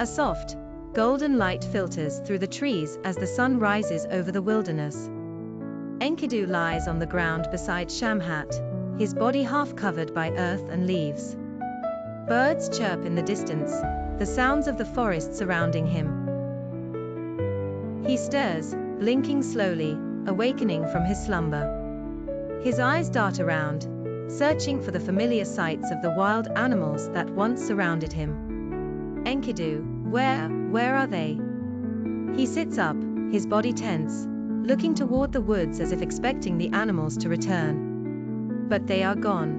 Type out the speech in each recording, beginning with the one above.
A soft, golden light filters through the trees as the sun rises over the wilderness. Enkidu lies on the ground beside Shamhat, his body half covered by earth and leaves. Birds chirp in the distance, the sounds of the forest surrounding him. He stirs, blinking slowly, awakening from his slumber. His eyes dart around, searching for the familiar sights of the wild animals that once surrounded him. Enkidu, where are they? He sits up, his body tense, looking toward the woods as if expecting the animals to return. But they are gone.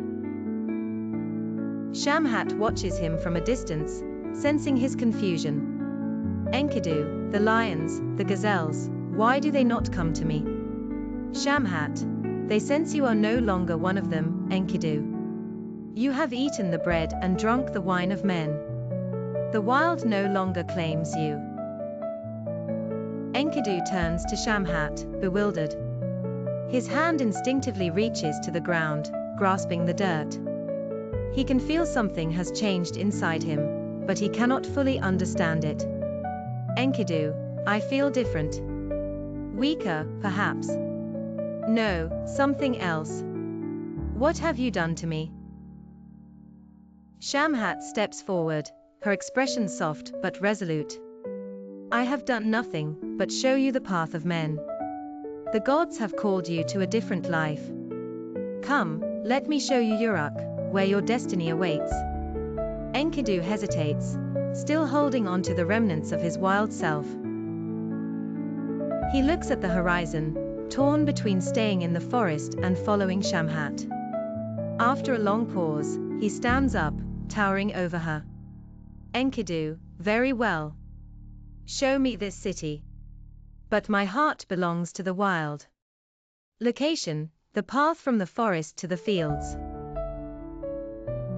Shamhat watches him from a distance, sensing his confusion. Enkidu, the lions, the gazelles, why do they not come to me? Shamhat, they sense you are no longer one of them, Enkidu. You have eaten the bread and drunk the wine of men. The wild no longer claims you. Enkidu turns to Shamhat, bewildered. His hand instinctively reaches to the ground, grasping the dirt. He can feel something has changed inside him, but he cannot fully understand it. Enkidu, I feel different. Weaker, perhaps. No, something else. What have you done to me? Shamhat steps forward, her expression soft but resolute. I have done nothing but show you the path of men. The gods have called you to a different life. Come, let me show you Uruk, where your destiny awaits. Enkidu hesitates, still holding on to the remnants of his wild self. He looks at the horizon, torn between staying in the forest and following Shamhat. After a long pause, he stands up, towering over her. Enkidu, very well. Show me this city. But my heart belongs to the wild. Location, the path from the forest to the fields.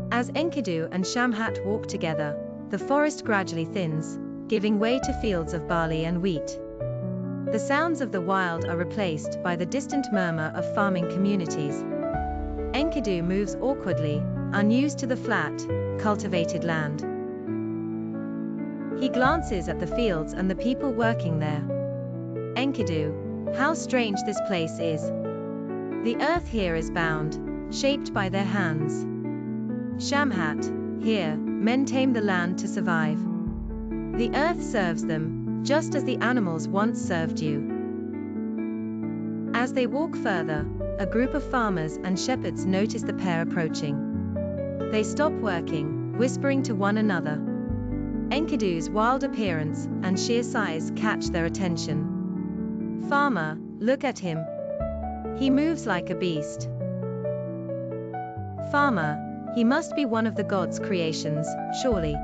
As Enkidu and Shamhat walk together, the forest gradually thins, giving way to fields of barley and wheat. The sounds of the wild are replaced by the distant murmur of farming communities. Enkidu moves awkwardly, unused to the flat, cultivated land. He glances at the fields and the people working there. Enkidu, how strange this place is. The earth here is bound, shaped by their hands. Shamhat, here, men tame the land to survive. The earth serves them, just as the animals once served you. As they walk further, a group of farmers and shepherds notice the pair approaching. They stop working, whispering to one another. Enkidu's wild appearance and sheer size catch their attention. Farmer, look at him. He moves like a beast. Farmer, he must be one of the gods' creations, surely.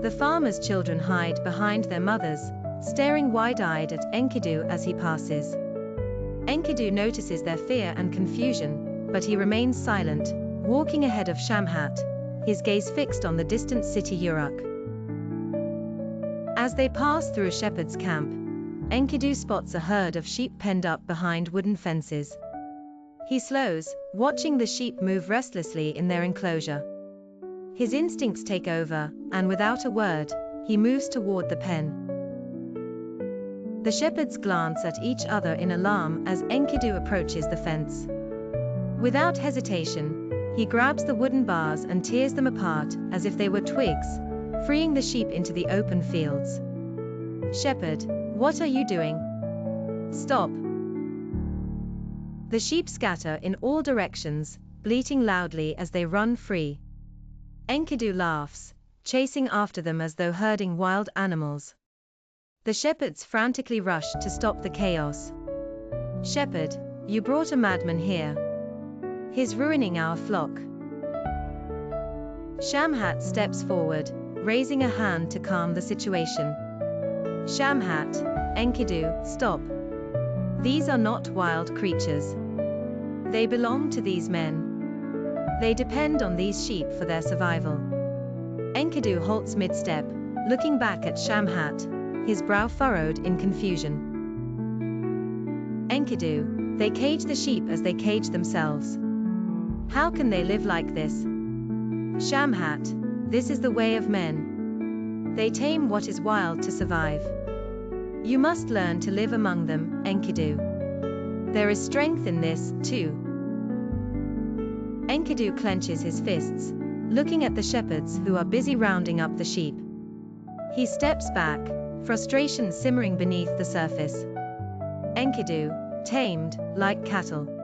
The farmer's children hide behind their mothers, staring wide-eyed at Enkidu as he passes. Enkidu notices their fear and confusion, but he remains silent, walking ahead of Shamhat, his gaze fixed on the distant city Uruk. As they pass through a shepherd's camp, Enkidu spots a herd of sheep penned up behind wooden fences. He slows, watching the sheep move restlessly in their enclosure. His instincts take over, and without a word, he moves toward the pen. The shepherds glance at each other in alarm as Enkidu approaches the fence. Without hesitation, he grabs the wooden bars and tears them apart as if they were twigs, freeing the sheep into the open fields. Shepherd, what are you doing? Stop! The sheep scatter in all directions, bleating loudly as they run free. Enkidu laughs, chasing after them as though herding wild animals. The shepherds frantically rush to stop the chaos. Shepherd, you brought a madman here. He's ruining our flock. Shamhat steps forward, raising a hand to calm the situation. Shamhat, Enkidu, stop. These are not wild creatures. They belong to these men. They depend on these sheep for their survival. Enkidu halts mid-step, looking back at Shamhat, his brow furrowed in confusion. Enkidu, they cage the sheep as they cage themselves. How can they live like this? Shamhat, this is the way of men. They tame what is wild to survive. You must learn to live among them, Enkidu. There is strength in this, too. Enkidu clenches his fists, looking at the shepherds who are busy rounding up the sheep. He steps back, frustration simmering beneath the surface. Enkidu, tamed, like cattle.